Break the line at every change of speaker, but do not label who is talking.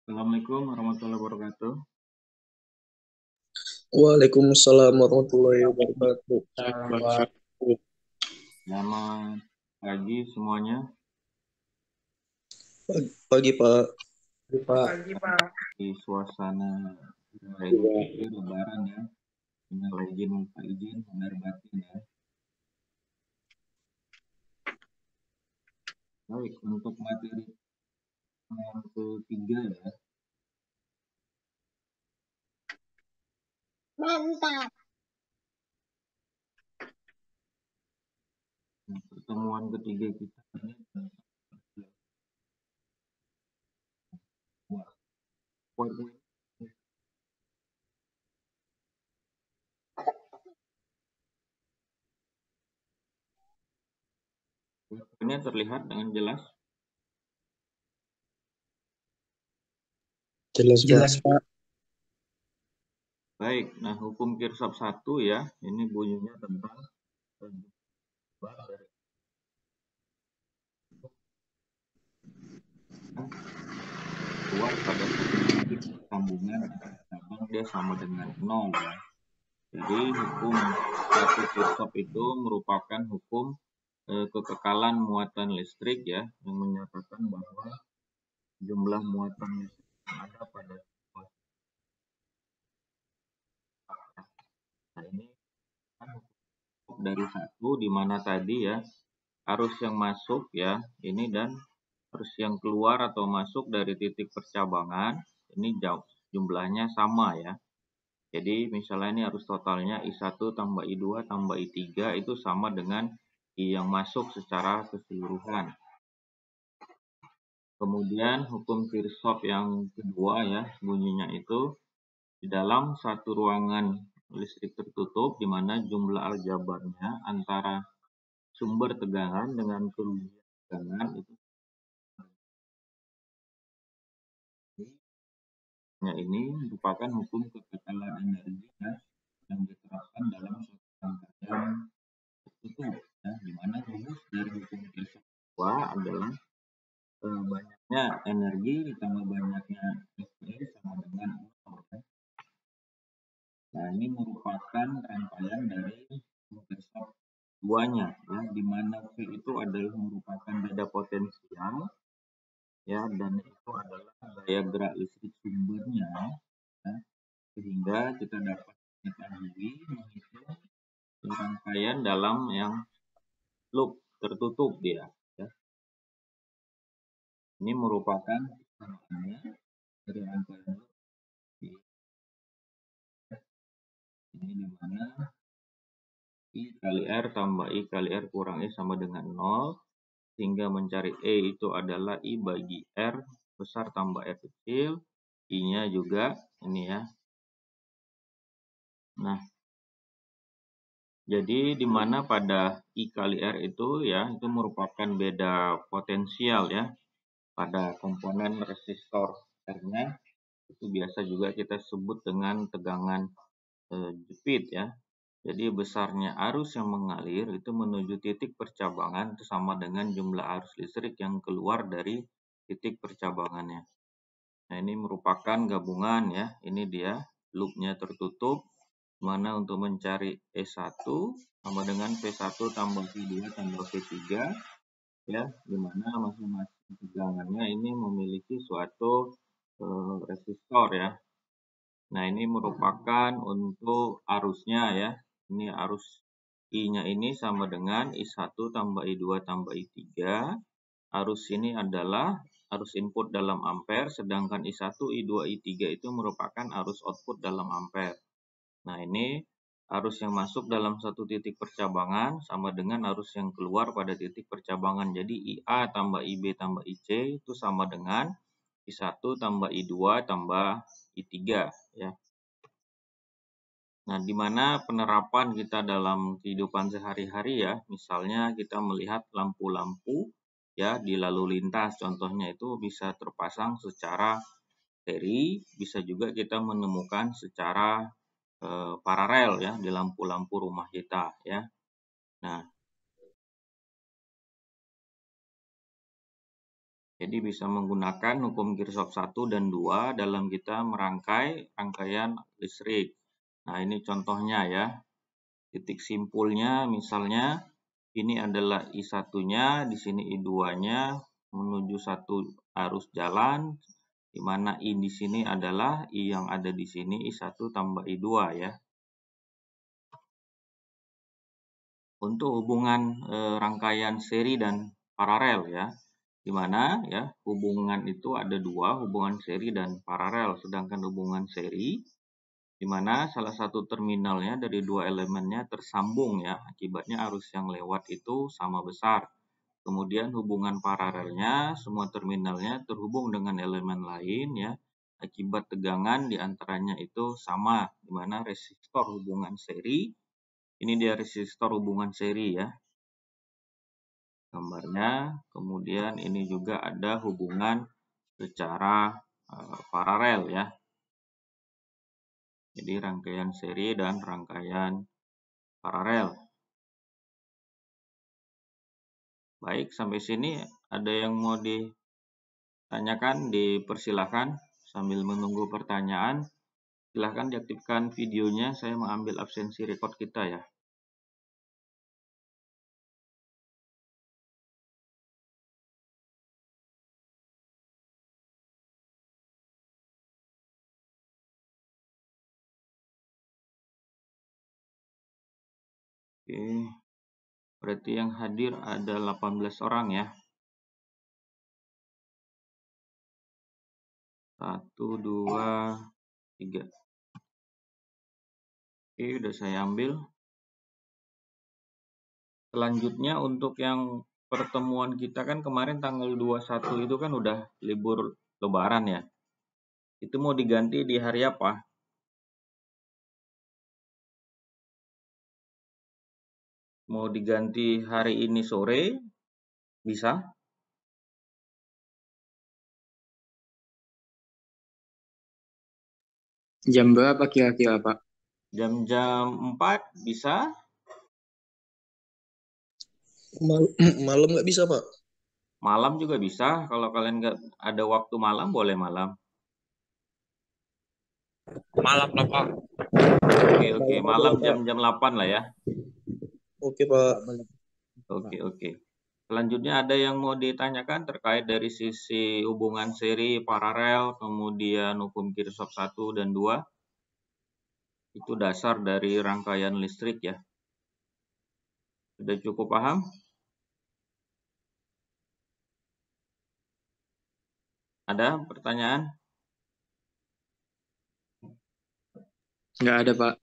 Assalamualaikum warahmatullahi wabarakatuh.
Waalaikumsalam warahmatullahi wabarakatuh.
Selamat pagi semuanya.
Pagi Pak.
Di suasana Idul Fitri Lebaran ya. Minal izin minta izin, lahir batin ya. Baik, untuk materi yang ketiga ya.
Mantap.
Pertemuan ketiga kita ini ini terlihat dengan jelas.
Jelas Pak.
Baik, nah hukum Kirchhoff 1 ya, ini bunyinya tentang keluar pada titik sambungan cabang dia sama dengan 0 ya. Jadi hukum satu Kirchhoff itu merupakan hukum kekekalan muatan listrik ya, yang menyatakan bahwa jumlah muatan listrik yang ada pada nah ini kan hukum dari satu di mana tadi ya arus yang masuk ya ini dan arus yang keluar atau masuk dari titik percabangan ini jumlahnya sama ya. Jadi misalnya ini arus totalnya I1 tambah I2 tambah I3 itu sama dengan I yang masuk secara keseluruhan. Kemudian hukum Kirchhoff yang kedua ya bunyinya itu di dalam satu ruangan listrik tertutup di mana jumlah aljabarnya antara sumber tegangan dengan kerugian tegangan itu ini merupakan hukum kekekalan energi ya, yang diterapkan dalam suatu rangkaian tertutup ya, di mana rumus dari hukum Kirchhoff kedua adalah banyaknya energi ditambah banyaknya FE sama dengan 0 ya. Nah ini merupakan rangkaian dari hukum Kirchhoff duanya ya, di mana V itu adalah merupakan beda potensial ya, dan itu adalah daya gerak listrik sumbernya ya, sehingga kita dapat mengetahui menghitung rangkaian dalam yang loop tertutup dia ya. Ini merupakan samaannya dari rangkaian loop ini di mana I kali R tambah I kali R kurang I sama dengan 0 sehingga mencari E itu adalah I bagi R besar tambah R kecil, I-nya juga ini ya. Nah, jadi di mana pada I kali R itu ya, itu merupakan beda potensial ya. Pada komponen resistor R-nya itu biasa juga kita sebut dengan tegangan jepit ya. Jadi besarnya arus yang mengalir itu menuju titik percabangan itu sama dengan jumlah arus listrik yang keluar dari titik percabangannya. Nah ini merupakan gabungan ya, ini dia loopnya tertutup, mana untuk mencari E1 sama dengan P1 tambah P2 tambah P3 ya, dimana masing-masing tegangannya ini memiliki suatu resistor ya. Nah ini merupakan untuk arusnya ya, ini arus I-nya ini sama dengan I1 tambah I2 tambah I3. Arus ini adalah arus input dalam ampere, sedangkan I1, I2, I3 itu merupakan arus output dalam ampere. Nah ini arus yang masuk dalam satu titik percabangan sama dengan arus yang keluar pada titik percabangan. Jadi IA tambah IB tambah IC itu sama dengan I1 tambah I2 tambah I3 ya. Nah, di mana penerapan kita dalam kehidupan sehari-hari ya, misalnya kita melihat lampu-lampu ya di lalu lintas, contohnya itu bisa terpasang secara seri, bisa juga kita menemukan secara paralel ya di lampu-lampu rumah kita ya. Nah, Jadi bisa menggunakan hukum Kirchhoff 1 dan 2 dalam kita merangkai rangkaian listrik. Nah, ini contohnya ya. Titik simpulnya misalnya ini adalah I1-nya, di sini I2-nya menuju satu arus jalan, di mana I di sini adalah I yang ada di sini I1 tambah I2 ya. Untuk hubungan rangkaian seri dan paralel ya, di mana ya hubungan itu ada dua, hubungan seri dan paralel. Sedangkan hubungan seri di mana salah satu terminalnya dari dua elemennya tersambung ya, akibatnya arus yang lewat itu sama besar. Kemudian hubungan paralelnya semua terminalnya terhubung dengan elemen lain ya, akibat tegangan di antaranya itu sama, di mana resistor hubungan seri. Ini dia resistor hubungan seri ya, gambarnya. Kemudian ini juga ada hubungan secara paralel ya. Jadi rangkaian seri dan rangkaian paralel. Baik, sampai sini ada yang mau ditanyakan, dipersilahkan sambil menunggu pertanyaan. Silahkan diaktifkan videonya, saya mengambil absensi record kita ya. Oke, berarti yang hadir ada 18 orang ya. 1, 2, 3. Oke, udah saya ambil. Selanjutnya untuk yang pertemuan kita kan kemarin tanggal 21 itu kan udah libur lebaran ya. Itu mau diganti di hari apa? Mau diganti hari ini sore? Bisa?
Jam berapa kira-kira, Pak?
Jam-jam 4 bisa?
Malam nggak bisa, Pak?
Malam juga bisa. Kalau kalian nggak ada waktu malam, boleh malam.
Malam lah, Pak.
Oke.
Malam aja
Malam
lah, Pak.
jam-jam 8 lah ya.
Oke, Pak.
Oke. Selanjutnya ada yang mau ditanyakan terkait dari sisi hubungan seri, paralel, kemudian hukum Kirchhoff 1 dan 2. Itu dasar dari rangkaian listrik ya. Sudah cukup paham? Ada pertanyaan?
Nggak ada, Pak.